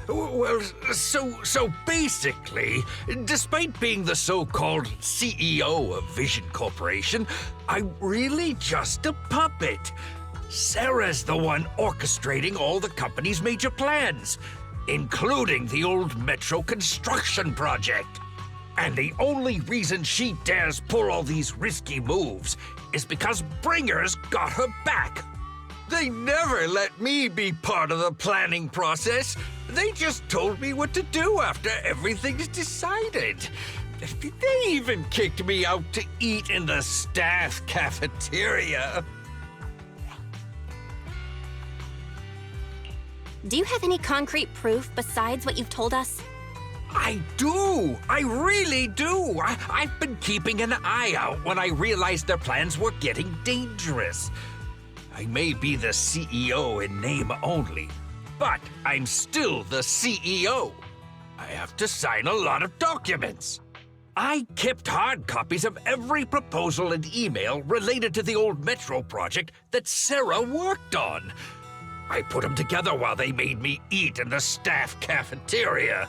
Well, so basically, despite being the so-called CEO of Vision Corporation, I'm really just a puppet. Sarah's the one orchestrating all the company's major plans, including the old metro construction project. And the only reason she dares pull all these risky moves is because Bringer's got her back. They never let me be part of the planning process. They just told me what to do after everything's decided. They even kicked me out to eat in the staff cafeteria. Do you have any concrete proof besides what you've told us? I do! I really do! I've been keeping an eye out when I realized their plans were getting dangerous. I may be the CEO in name only, but I'm still the CEO. I have to sign a lot of documents. I kept hard copies of every proposal and email related to the old metro project that Sarah worked on. I put them together while they made me eat in the staff cafeteria.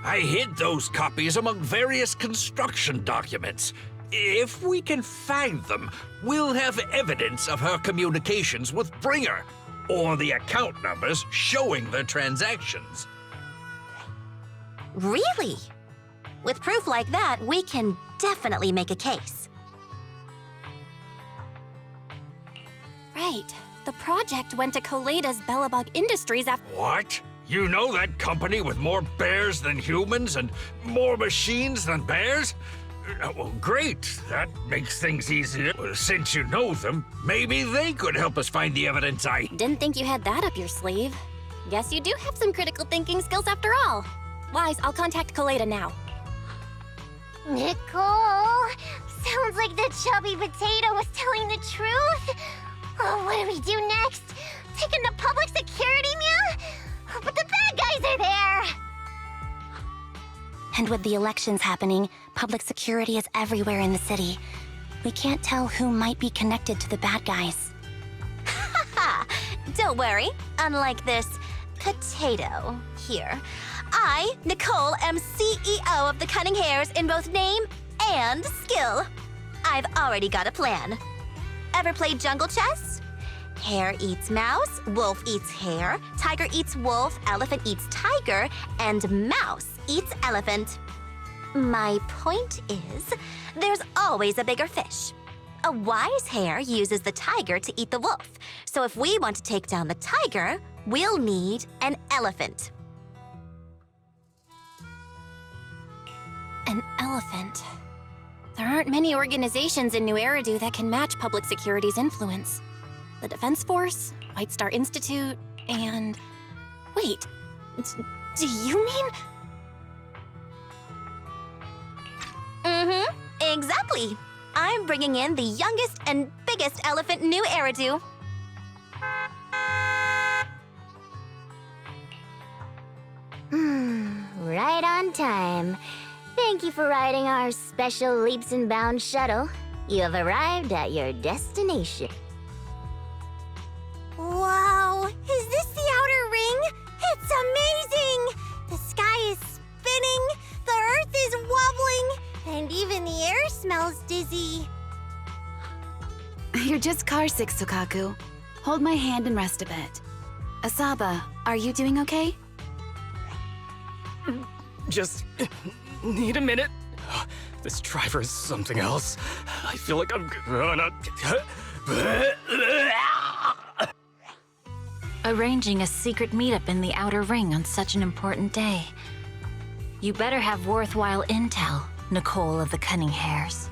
I hid those copies among various construction documents. If we can find them, we'll have evidence of her communications with Bringer, or the account numbers showing the transactions. Really? With proof like that, we can definitely make a case. Right. The project went to Koleda's Bellabug Industries after— What? You know that company with more bears than humans and more machines than bears? Well, great. That makes things easier. Since you know them, maybe they could help us find the evidence I— Didn't think you had that up your sleeve. Guess you do have some critical thinking skills after all. Wise, I'll contact Koleda now. Nicole! Sounds like the chubby potato was telling the truth. Oh, what do we do next? Take him to public security, Mia? But the bad guys are there! And with the elections happening, public security is everywhere in the city. We can't tell who might be connected to the bad guys. Haha! Don't worry. Unlike this potato here, I, Nicole, am CEO of the Cunning Hares in both name and skill. I've already got a plan. Ever played jungle chess? Hare eats mouse, wolf eats hare, tiger eats wolf, elephant eats tiger, and mouse eats elephant. My point is, there's always a bigger fish. A wise hare uses the tiger to eat the wolf. So if we want to take down the tiger, we'll need an elephant. An elephant. There aren't many organizations in New Eridu that can match public security's influence. The Defense Force, White Star Institute, and... Wait, do you mean? Mm-hmm, exactly. I'm bringing in the youngest and biggest elephant in New Eridu. Right on time. Thank you for riding our special leaps and bounds shuttle. You have arrived at your destination. Wow! Is this the outer ring? It's amazing! The sky is spinning, the earth is wobbling, and even the air smells dizzy. You're just carsick, Sukaku. Hold my hand and rest a bit. Asaba, are you doing okay? Just need a minute. This driver is something else. I feel like I'm gonna... Arranging a secret meetup in the Outer Ring on such an important day. You better have worthwhile intel, Nicole of the Cunning Hares.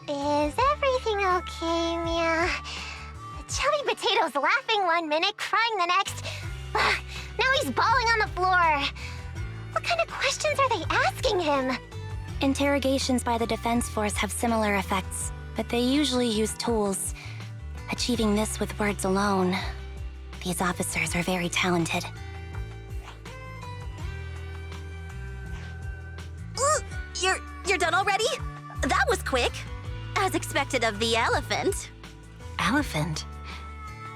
Is everything okay, Mia? Chubby Potato's laughing one minute, crying the next. Now he's bawling on the floor. What kind of questions are they asking him? Interrogations by the Defense Force have similar effects, but they usually use tools. Achieving this with words alone. These officers are very talented. You're done already? That was quick. As expected of the elephant. Elephant?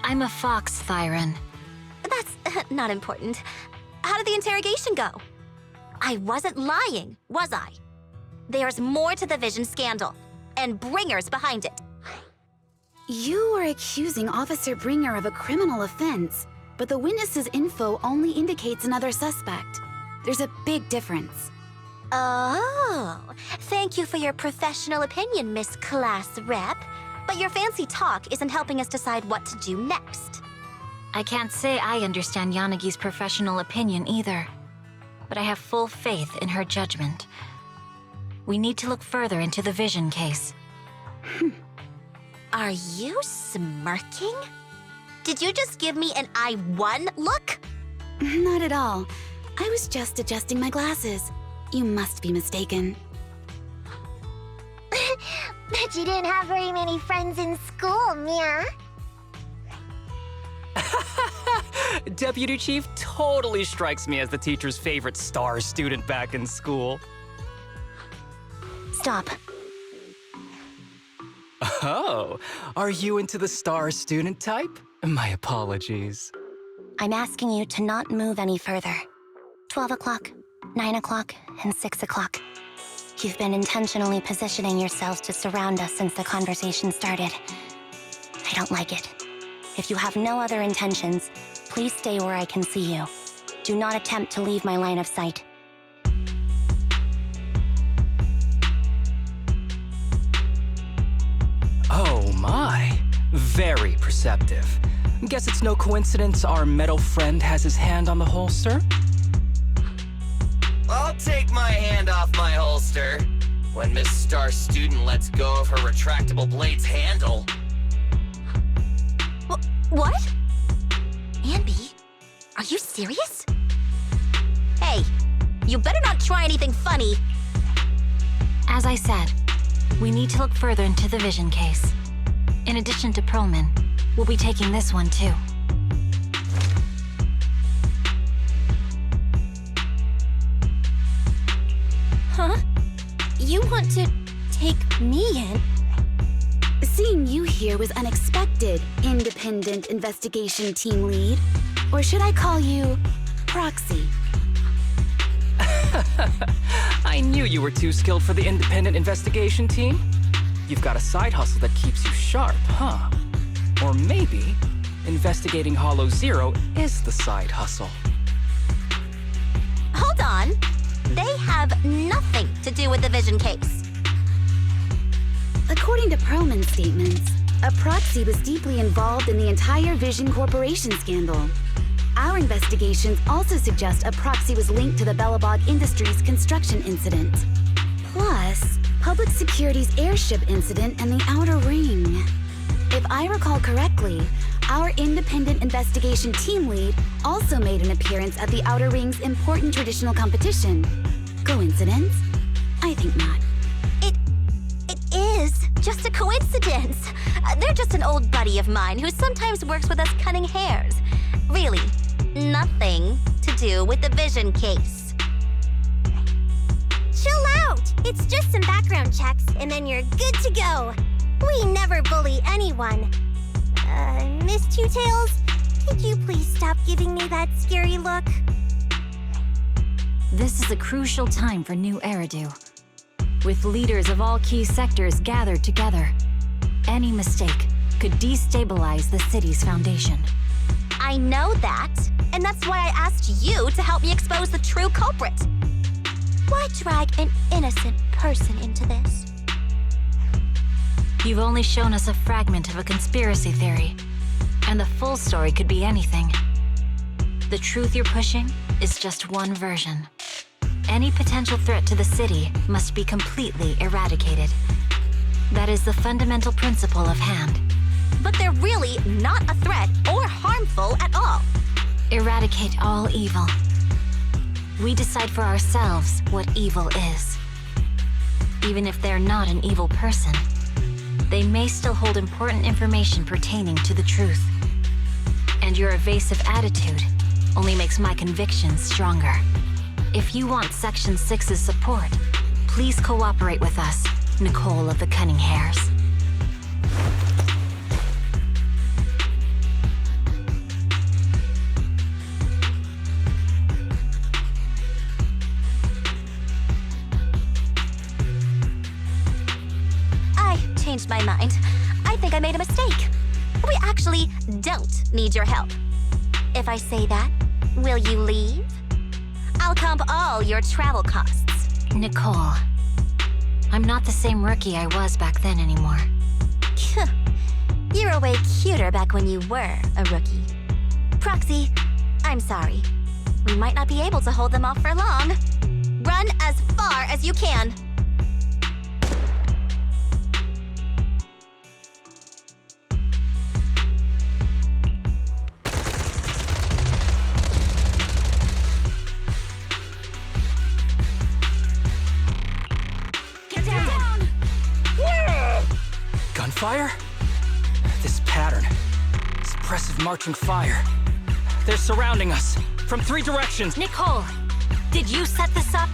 I'm a fox, Thyron. That's not important. How did the interrogation go? I wasn't lying, was I? There's more to the Vision scandal, and Bringer's behind it. You are accusing Officer Bringer of a criminal offense, but the witness's info only indicates another suspect. There's a big difference. Oh, thank you for your professional opinion, Miss Class Rep. But your fancy talk isn't helping us decide what to do next. I can't say I understand Yanagi's professional opinion either, but I have full faith in her judgment. We need to look further into the Vision case. Are you smirking? Did you just give me an I won look? Not at all. I was just adjusting my glasses. You must be mistaken. Bet you didn't have very many friends in school, Mia. Deputy Chief totally strikes me as the teacher's favorite star student back in school. Stop. Oh, are you into the star student type? My apologies. I'm asking you to not move any further. 12 o'clock, 9 o'clock, and 6 o'clock. You've been intentionally positioning yourselves to surround us since the conversation started. I don't like it. If you have no other intentions, please stay where I can see you. Do not attempt to leave my line of sight. Oh my, very perceptive. Guess it's no coincidence our metal friend has his hand on the holster? I'll take my hand off my holster when Miss Star Student lets go of her retractable blade's handle. What? Ambi, are you serious? Hey, you better not try anything funny. As I said, we need to look further into the Vision case. In addition to Perlman, we'll be taking this one too. Huh? You want to take me in? Seeing you here was unexpected, Independent Investigation Team Lead. Or should I call you Proxy? I knew you were too skilled for the Independent Investigation Team. You've got a side hustle that keeps you sharp, huh? Or maybe investigating Hollow Zero is the side hustle. Hold on. They have nothing to do with the Vision case. According to Perlman's statements, a proxy was deeply involved in the entire Vision Corporation scandal. Our investigations also suggest a proxy was linked to the Bellabog Industries construction incident. Plus, Public Security's airship incident and the Outer Ring. If I recall correctly, our Independent Investigation Team Lead also made an appearance at the Outer Ring's important traditional competition. Coincidence? I think not. It is just a coincidence. They're just an old buddy of mine who sometimes works with us cutting hairs. Really, nothing to do with the Vision case. Chill out! It's just some background checks, and then you're good to go. We never bully anyone. Miss Two Tails, could you please stop giving me that scary look? This is a crucial time for New Eridu. With leaders of all key sectors gathered together, any mistake could destabilize the city's foundation. I know that, and that's why I asked you to help me expose the true culprit. Why drag an innocent person into this? You've only shown us a fragment of a conspiracy theory, and the full story could be anything. The truth you're pushing is just one version. Any potential threat to the city must be completely eradicated. That is the fundamental principle of hand. But they're really not a threat or harmful at all. Eradicate all evil. We decide for ourselves what evil is. Even if they're not an evil person, they may still hold important information pertaining to the truth. And your evasive attitude only makes my convictions stronger. If you want Section 6's support, please cooperate with us, Nicole of the Cunning Hairs. I changed my mind. I think I made a mistake. We actually don't need your help. If I say that, will you leave? I'll comp all your travel costs. Nicole, I'm not the same rookie I was back then anymore. You were way cuter back when you were a rookie. Proxy, I'm sorry. We might not be able to hold them off for long. Run as far as you can. Gunfire? This pattern. Suppressive marching fire. They're surrounding us from 3 directions. Nicole, did you set this up?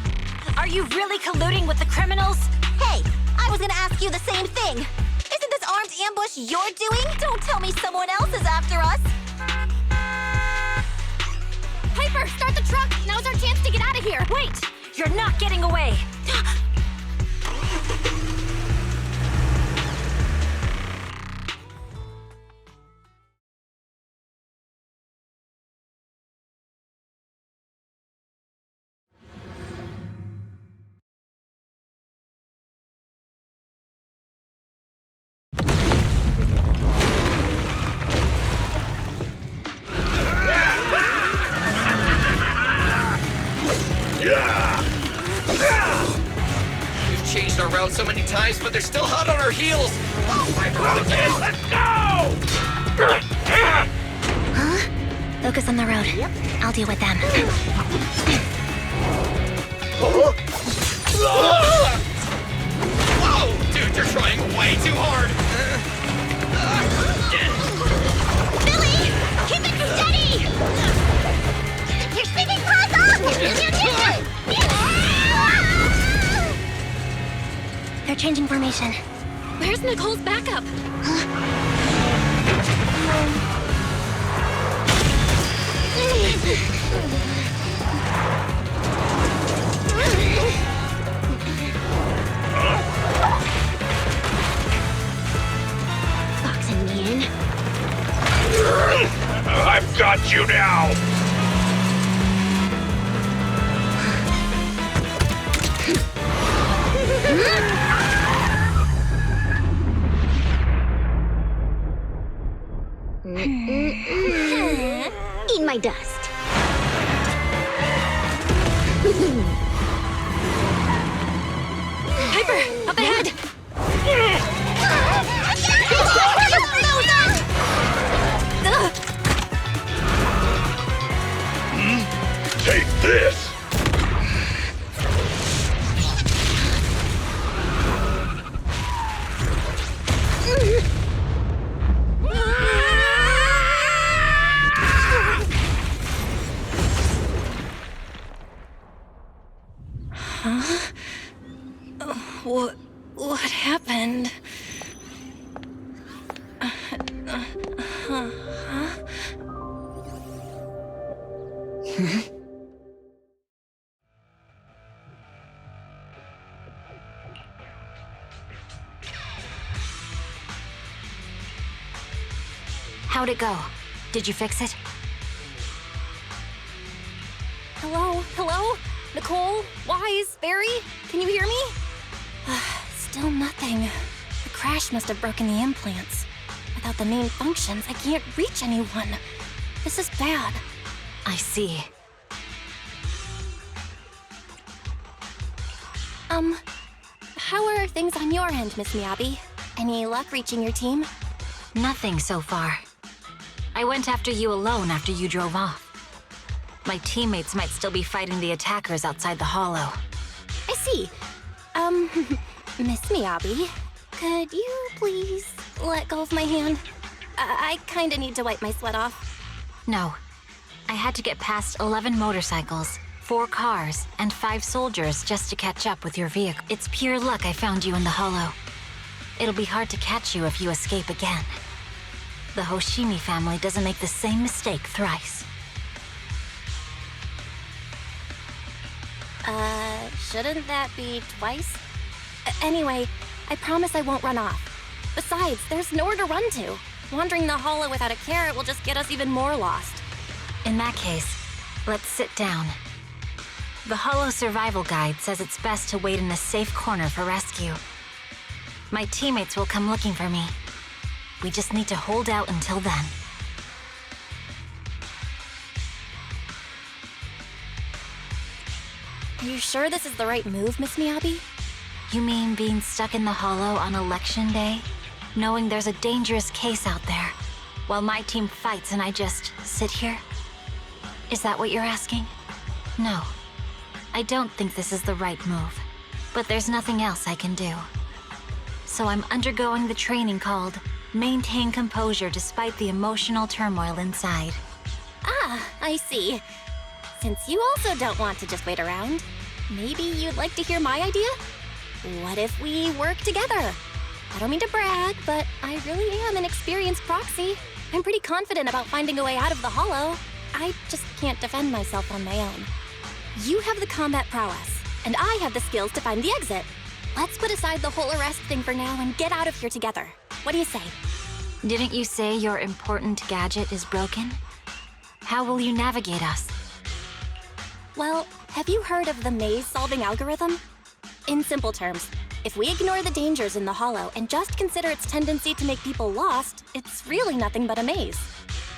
Are you really colluding with the criminals? Hey, I was gonna ask you the same thing. Isn't this armed ambush you're doing? Don't tell me someone else is after us. Piper, start the truck! Now's our chance to get out of here! Wait! You're not getting away! We've changed our route so many times, but they're still hot on our heels. Oh my God! Let's go! Focus on the road. Yep. I'll deal with them. Whoa! Dude, you're trying way too hard! Billy! Keep it steady! You're speaking class They're changing formation. Where's Nicole's backup? Boxing me in. I've got you now! Eat my dust. Piper, up ahead! Take this! What happened? How'd it go? Did you fix it? Hello? Hello? Nicole? Wise? Barry? Can you hear me? Still nothing. The crash must have broken the implants. Without the main functions, I can't reach anyone. This is bad. I see. How are things on your end, Miss Miyabi? Any luck reaching your team? Nothing so far. I went after you alone after you drove off. My teammates might still be fighting the attackers outside the hollow. I see. Miss Miyabi, could you please let go of my hand? I kinda need to wipe my sweat off. No. I had to get past 11 motorcycles, 4 cars, and 5 soldiers just to catch up with your vehicle. It's pure luck I found you in the hollow. It'll be hard to catch you if you escape again. The Hoshimi family doesn't make the same mistake thrice. Shouldn't that be twice? Anyway, I promise I won't run off. Besides, there's nowhere to run to. Wandering the hollow without a carrot will just get us even more lost. In that case, let's sit down. The Hollow Survival Guide says it's best to wait in a safe corner for rescue. My teammates will come looking for me. We just need to hold out until then. Are you sure this is the right move, Miss Miyabi? You mean being stuck in the hollow on election day? Knowing there's a dangerous case out there, while my team fights and I just sit here? Is that what you're asking? No. I don't think this is the right move, but there's nothing else I can do. So I'm undergoing the training called Maintain Composure Despite the Emotional Turmoil Inside. Ah, I see. Since you also don't want to just wait around, maybe you'd like to hear my idea? What if we work together? I don't mean to brag, but I really am an experienced proxy. I'm pretty confident about finding a way out of the hollow. I just can't defend myself on my own. You have the combat prowess, and I have the skills to find the exit. Let's put aside the whole arrest thing for now and get out of here together. What do you say? Didn't you say your important gadget is broken? How will you navigate us? Well, have you heard of the maze-solving algorithm? In simple terms, if we ignore the dangers in the hollow and just consider its tendency to make people lost, it's really nothing but a maze.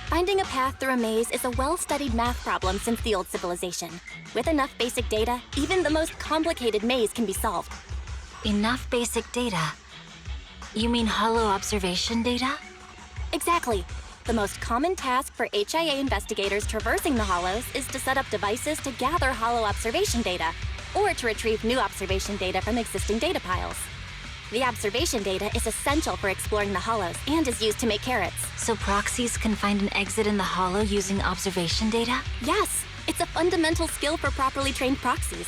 Finding a path through a maze is a well-studied math problem since the old civilization. With enough basic data, even the most complicated maze can be solved. Enough basic data? You mean hollow observation data? Exactly. The most common task for HIA investigators traversing the hollows is to set up devices to gather hollow observation data, or to retrieve new observation data from existing data piles. The observation data is essential for exploring the hollows and is used to make carrots. So proxies can find an exit in the hollow using observation data? Yes, it's a fundamental skill for properly trained proxies.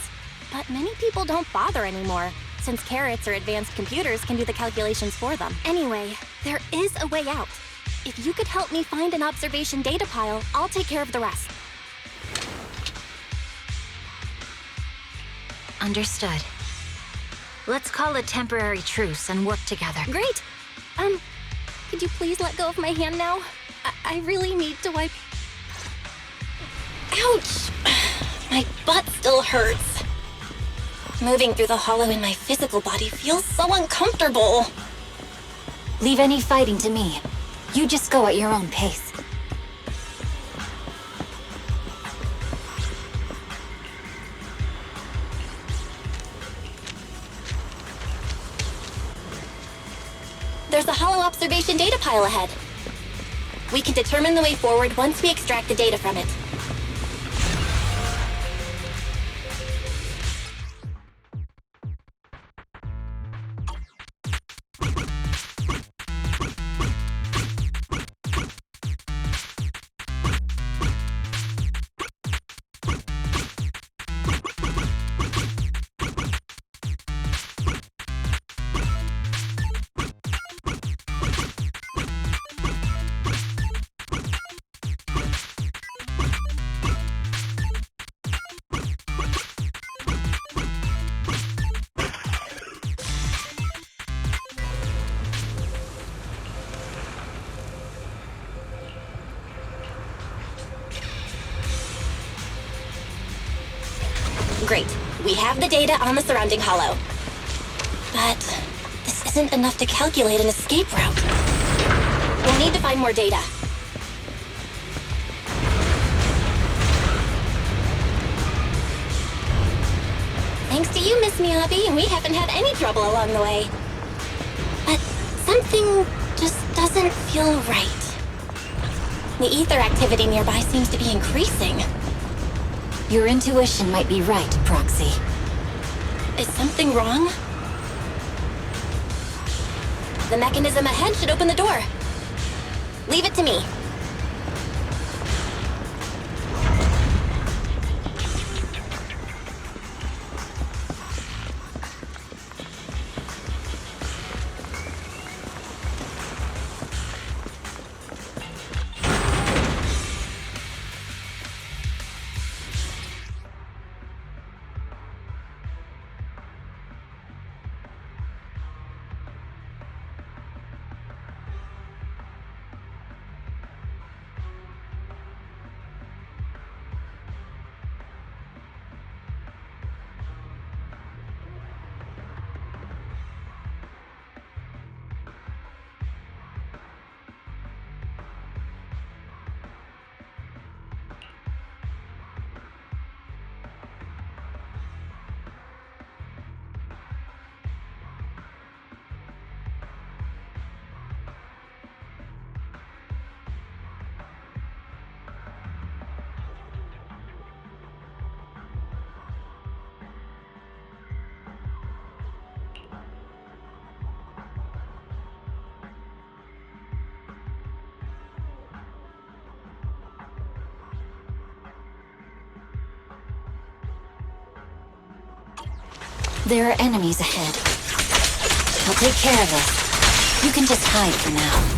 But many people don't bother anymore, since carrots or advanced computers can do the calculations for them. Anyway, there is a way out. If you could help me find an observation data pile, I'll take care of the rest. Understood. Let's call a temporary truce and work together. Great! Could you please let go of my hand now? I really need to wipe... Ouch! My butt still hurts. Moving through the hollow in my physical body feels so uncomfortable. Leave any fighting to me. You just go at your own pace. There's a hollow observation data pile ahead. We can determine the way forward once we extract the data from it. Great. We have the data on the surrounding hollow. But this isn't enough to calculate an escape route. We'll need to find more data. Thanks to you, Miss Miyabi, we haven't had any trouble along the way. But Something just doesn't feel right. The ether activity nearby seems to be increasing. Your intuition might be right, Proxy. Is something wrong? The mechanism ahead should open the door. Leave it to me. There are enemies ahead. I'll take care of this. You can just hide for now.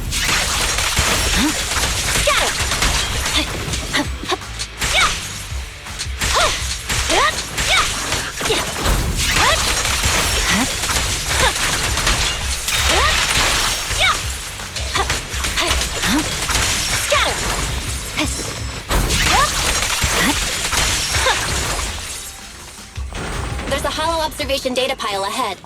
There's a hollow observation data pile ahead.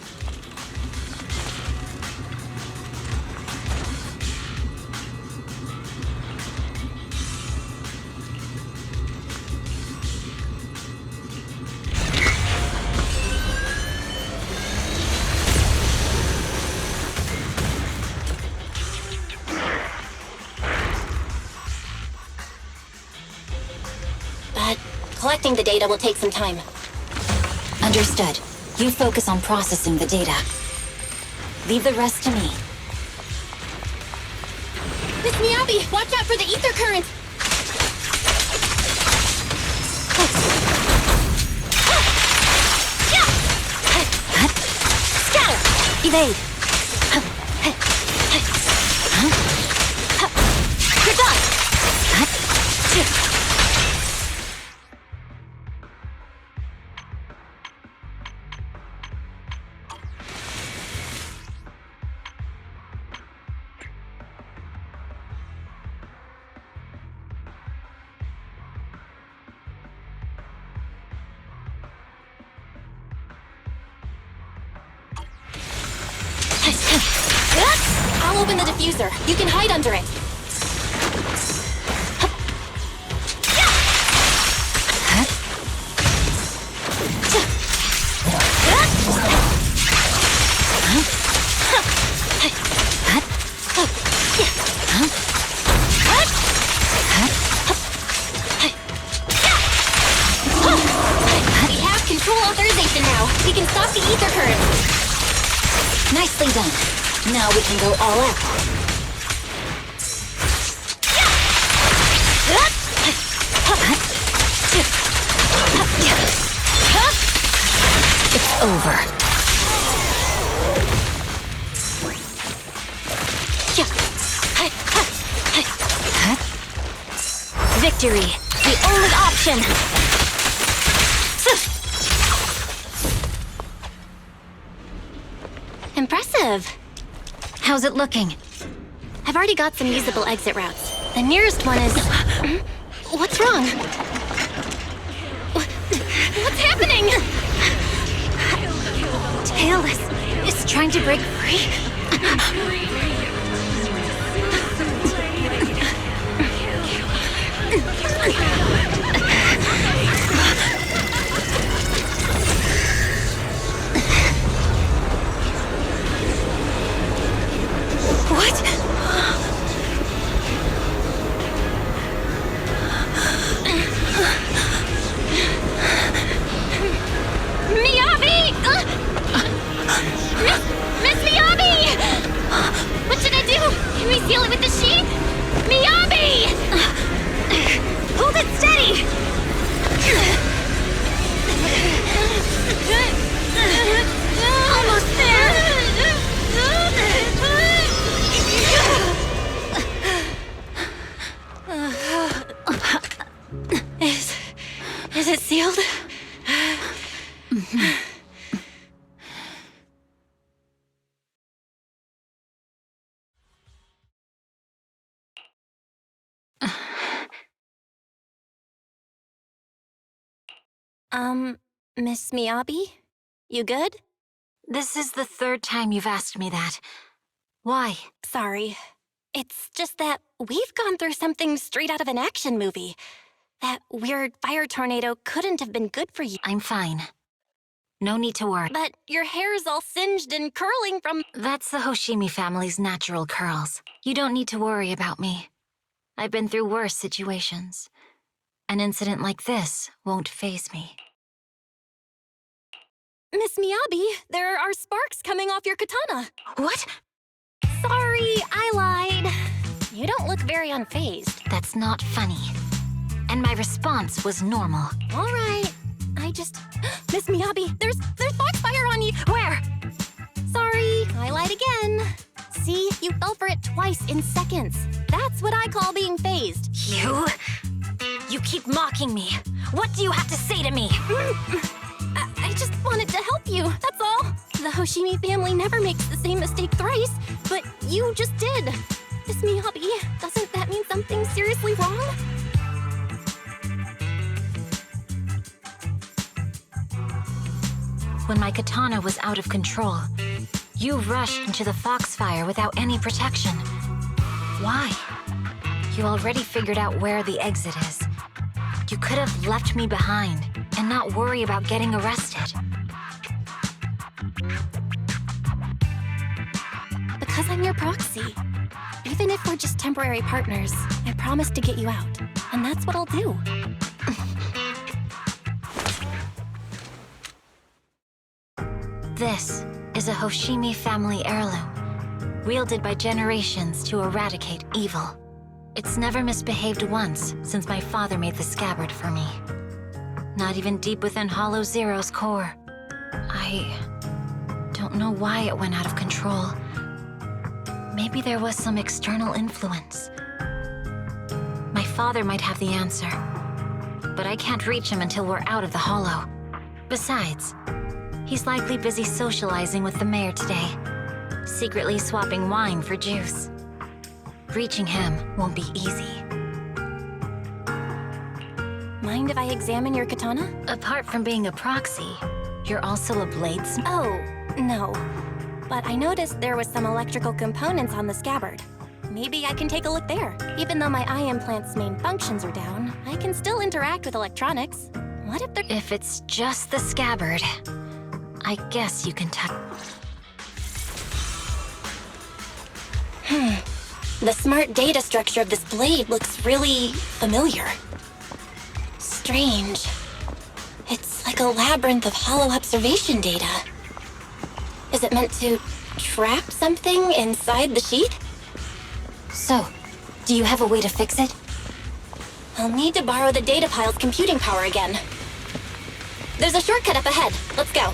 But collecting the data will take some time. Understood. You focus on processing the data. Leave the rest to me. Miss Miyabi, watch out for the ether current! Scatter! Evade! You're done! I'll open the diffuser. You can hide under it. We have control authorization now. We can stop the ether current. Nicely done. Now we can go all out. It's over. Victory, the only option. Impressive. How's it looking? I've already got some usable exit routes. The nearest one is... What's wrong? What's happening? Tailless is trying to break free. it steady! Almost there! Is it sealed? Miss Miyabi? You good? This is the third time you've asked me that. Why? Sorry. It's just that we've gone through something straight out of an action movie. That weird fire tornado couldn't have been good for you. I'm fine. No need to worry. But your hair's all singed and curling from... That's the Hoshimi family's natural curls. You don't need to worry about me. I've been through worse situations. An incident like this won't faze me. Miss Miyabi, there are sparks coming off your katana. What? Sorry, I lied. You don't look very unfazed. That's not funny. And my response was normal. All right. I just... Miss Miyabi, there's foxfire on you. Where? Sorry, I lied again. See, you fell for it twice in seconds. That's what I call being phased. You keep mocking me. What do you have to say to me? I just wanted to help you, that's all. The Hoshimi family never makes the same mistake thrice, but you just did. Miss Miyabi, doesn't that mean something seriously wrong? When my katana was out of control, you rushed into the foxfire without any protection. Why? You already figured out where the exit is. You could have left me behind and not worry about getting arrested. Because I'm your proxy. Even if we're just temporary partners, I promise to get you out. And that's what I'll do. This is a Hoshimi family heirloom, wielded by generations to eradicate evil. It's never misbehaved once since my father made the scabbard for me. Not even deep within Hollow Zero's core. I don't know why it went out of control. Maybe there was some external influence. My father might have the answer, but I can't reach him until we're out of the Hollow. Besides, he's likely busy socializing with the mayor today, secretly swapping wine for juice. Reaching him won't be easy. Mind if I examine your katana? Apart from being a proxy, you're also a bladesmith? Oh, no. But I noticed there was some electrical components on the scabbard. Maybe I can take a look there. Even though my eye implant's main functions are down, I can still interact with electronics. What if they're... If it's just the scabbard, I guess you can touch... The smart data structure of this blade looks really familiar. Strange. It's like a labyrinth of hollow observation data. Is it meant to trap something inside the sheet? So, do you have a way to fix it? I'll need to borrow the data pile's computing power again. There's a shortcut up ahead. Let's go.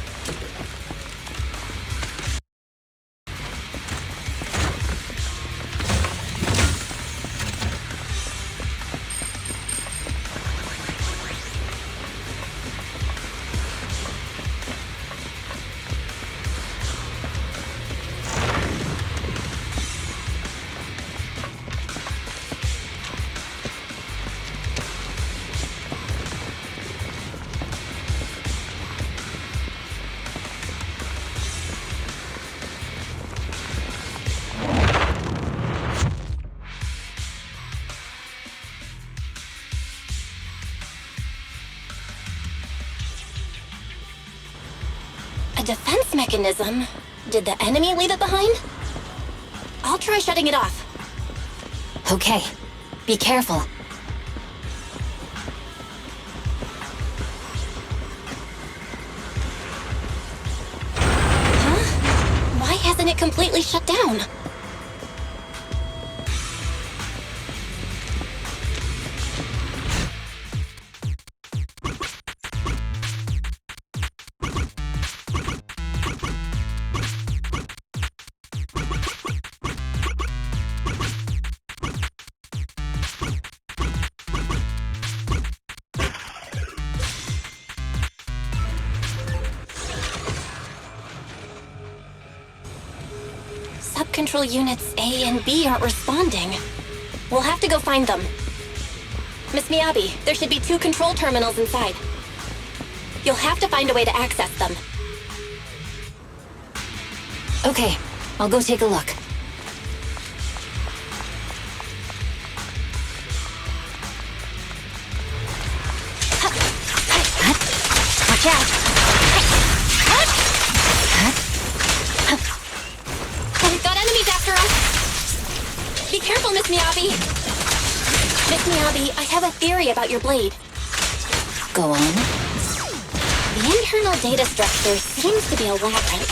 A defense mechanism? Did the enemy leave it behind? I'll try shutting it off. Okay, be careful. Huh? Why hasn't it completely shut down? Sub-control units A and B aren't responding. We'll have to go find them. Miss Miyabi, there should be 2 control terminals inside. You'll have to find a way to access them. Okay, I'll go take a look. Watch out! We've got enemies after us! Be careful, Miss Miyabi! Miss Miyabi, I have a theory about your blade. Go on. The internal data structure seems to be a labyrinth.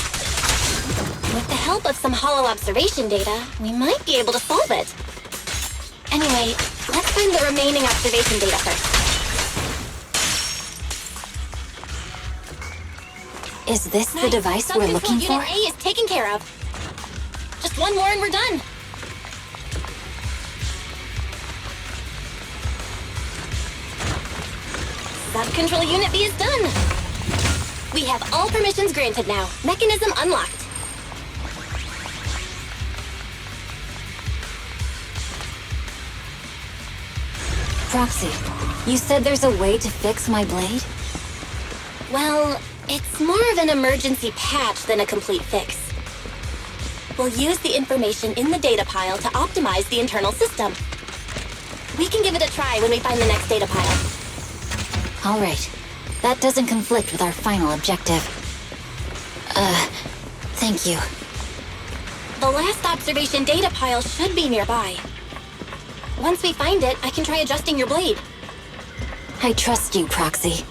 With the help of some hollow observation data, we might be able to solve it. Anyway, let's find the remaining observation data first. Is this the device we're looking for? Unit A is taken care of. Just one more and we're done. Sub-control Unit B is done. We have all permissions granted now. Mechanism unlocked. Proxy, you said there's a way to fix my blade? Well, it's more of an emergency patch than a complete fix. We'll use the information in the data pile to optimize the internal system. We can give it a try when we find the next data pile. All right. That doesn't conflict with our final objective. Thank you. The last observation data pile should be nearby. Once we find it, I can try adjusting your blade. I trust you, Proxy.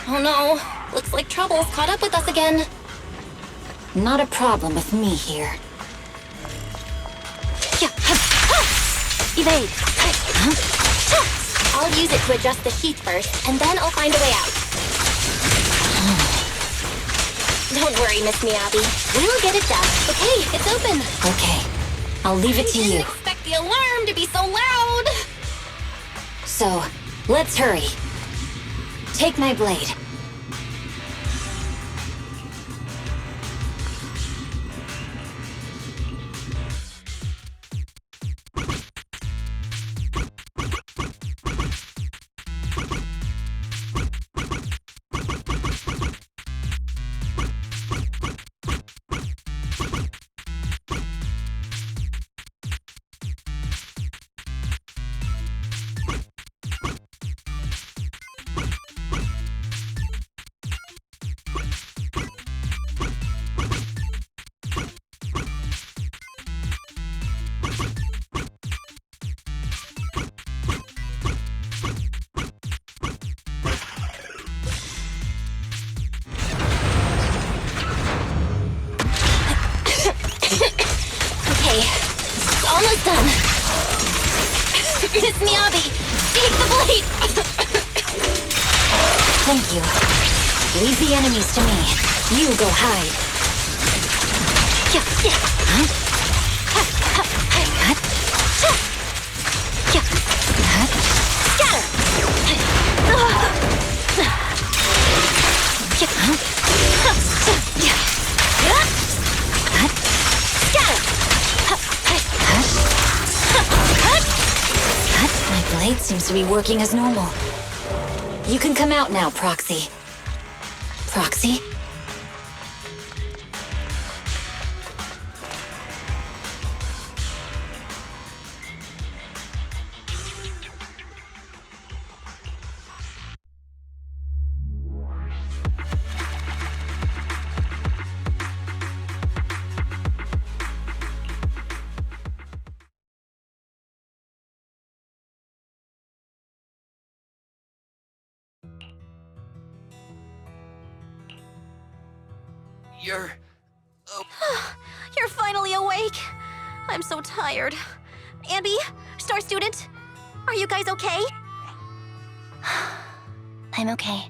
Oh no, looks like trouble's caught up with us again. Not a problem with me here. Evade. I'll use it to adjust the sheath first, and then I'll find a way out. Don't worry, Miss Miyabi. We'll get it done. Okay, it's open. Okay, I'll leave it to I you. didn't expect the alarm to be so loud. So, let's hurry. Take my blade. Almost done. Miss Miyabi, take the blade! Thank you. Leave the enemies to me. You go hide. My blade seems to be working as normal. You can come out now, Proxy. Proxy? You're finally awake. I'm so tired. Ambi, Star Student, are you guys okay? I'm okay.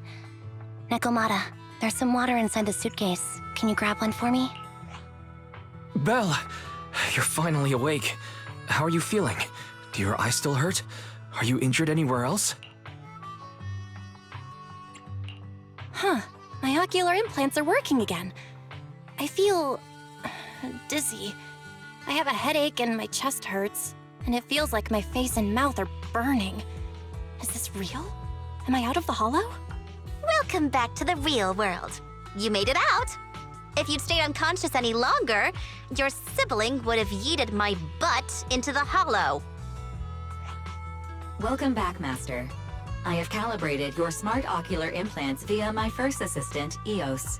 Nekomata, there's some water inside the suitcase. Can you grab one for me? Belle, you're finally awake. How are you feeling? Do your eyes still hurt? Are you injured anywhere else? Huh, my ocular implants are working again. I feel dizzy. I have a headache and my chest hurts, and it feels like my face and mouth are burning. Is this real? Am I out of the hollow? Welcome back to the real world. You made it out. If you'd stayed unconscious any longer, your sibling would have yeeted my butt into the hollow. Welcome back, Master. I have calibrated your smart ocular implants via my first assistant, EOS.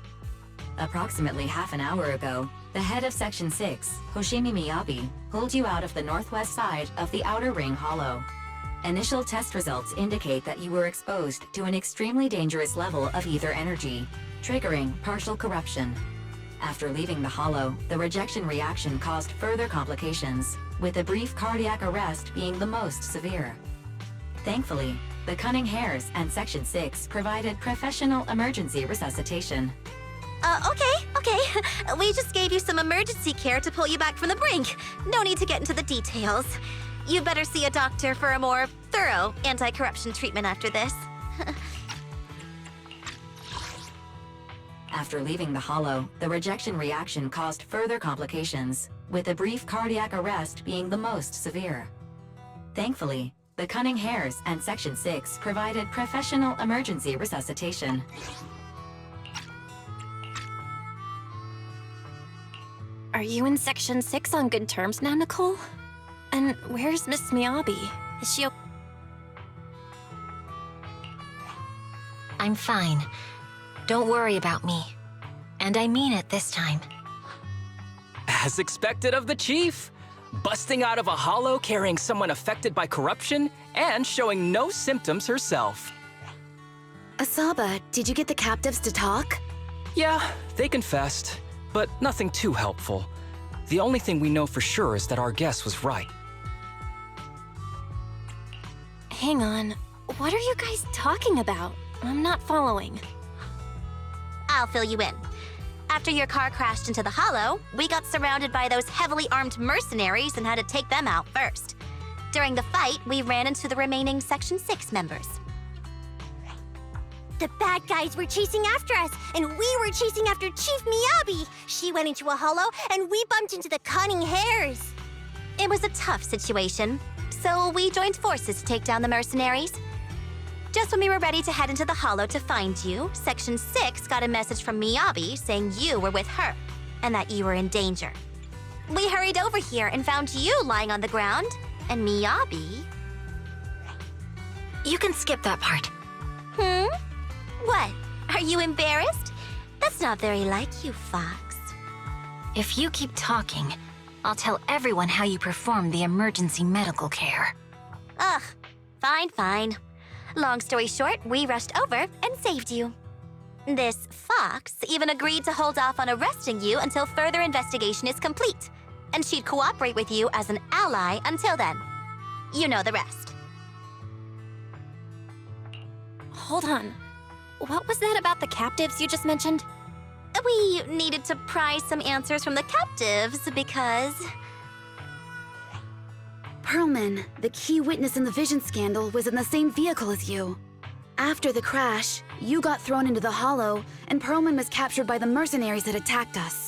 Approximately half an hour ago, the head of Section 6, Hoshimi Miyabi, pulled you out of the northwest side of the Outer Ring Hollow. Initial test results indicate that you were exposed to an extremely dangerous level of ether energy, triggering partial corruption. After leaving the hollow, the rejection reaction caused further complications, with a brief cardiac arrest being the most severe. Thankfully, the Cunning Hares and Section 6 provided professional emergency resuscitation. Okay. We just gave you some emergency care to pull you back from the brink. No need to get into the details. You better see a doctor for a more thorough anti-corruption treatment after this. After leaving the hollow, the rejection reaction caused further complications, with a brief cardiac arrest being the most severe. Thankfully, the Cunning Hares and Section 6 provided professional emergency resuscitation. Are you in Section 6 on good terms now, Nicole? And where's Miss Miyabi? Is she I'm fine. Don't worry about me. And I mean it this time. As expected of the Chief. Busting out of a hollow carrying someone affected by corruption and showing no symptoms herself. Asaba, did you get the captives to talk? Yeah, they confessed, but nothing too helpful. The only thing we know for sure is that our guess was right. Hang on. What are you guys talking about? I'm not following. I'll fill you in. After your car crashed into the hollow, we got surrounded by those heavily armed mercenaries and had to take them out first. During the fight, we ran into the remaining Section 6 members. The bad guys were chasing after us, and we were chasing after Chief Miyabi. She went into a hollow, and we bumped into the Cunning Hares. It was a tough situation, so we joined forces to take down the mercenaries. Just when we were ready to head into the hollow to find you, Section 6 got a message from Miyabi saying you were with her, and that you were in danger. We hurried over here and found you lying on the ground, and Miyabi... You can skip that part. What? Are you embarrassed? That's not very like you, Fox. If you keep talking, I'll tell everyone how you performed the emergency medical care. Ugh, fine. Long story short, we rushed over and saved you. This Fox even agreed to hold off on arresting you until further investigation is complete, and she'd cooperate with you as an ally until then. You know the rest. Hold on. What was that about the captives you just mentioned? We needed to pry some answers from the captives because... Pearlman, the key witness in the Vision scandal, was in the same vehicle as you. After the crash, you got thrown into the hollow, and Pearlman was captured by the mercenaries that attacked us.